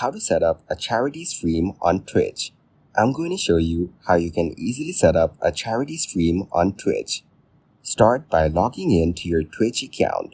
How to set up a charity stream on Twitch. I'm going to show you how you can easily set up a charity stream on Twitch. Start by logging in to your Twitch account.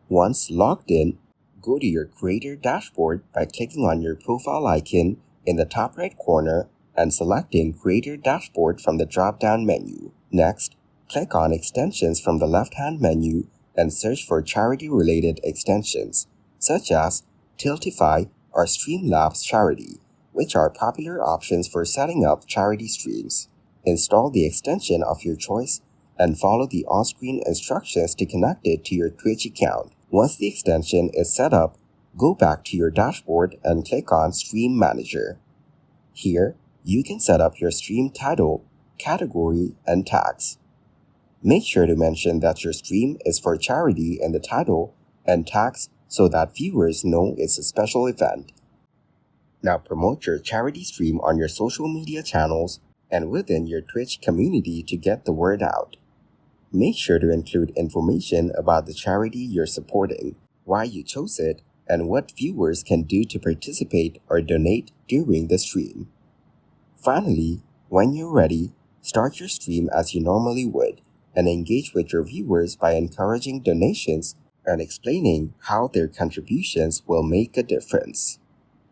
Once logged in, go to your creator dashboard by clicking on your profile icon in the top right corner and selecting Creator Dashboard from the drop-down menu. Next, click on Extensions from the left-hand menu and search for charity-related extensions, such as Tiltify or Streamlabs Charity, which are popular options for setting up charity streams. Install the extension of your choice and follow the on-screen instructions to connect it to your Twitch account. Once the extension is set up, go back to your dashboard and click on Stream Manager. Here, you can set up your stream title, category, and tags. Make sure to mention that your stream is for charity in the title and tags so that viewers know it's a special event. Now promote your charity stream on your social media channels and within your Twitch community to get the word out. Make sure to include information about the charity you're supporting, why you chose it, and what viewers can do to participate or donate during the stream. Finally, when you're ready, start your stream as you normally would and engage with your viewers by encouraging donations and explaining how their contributions will make a difference.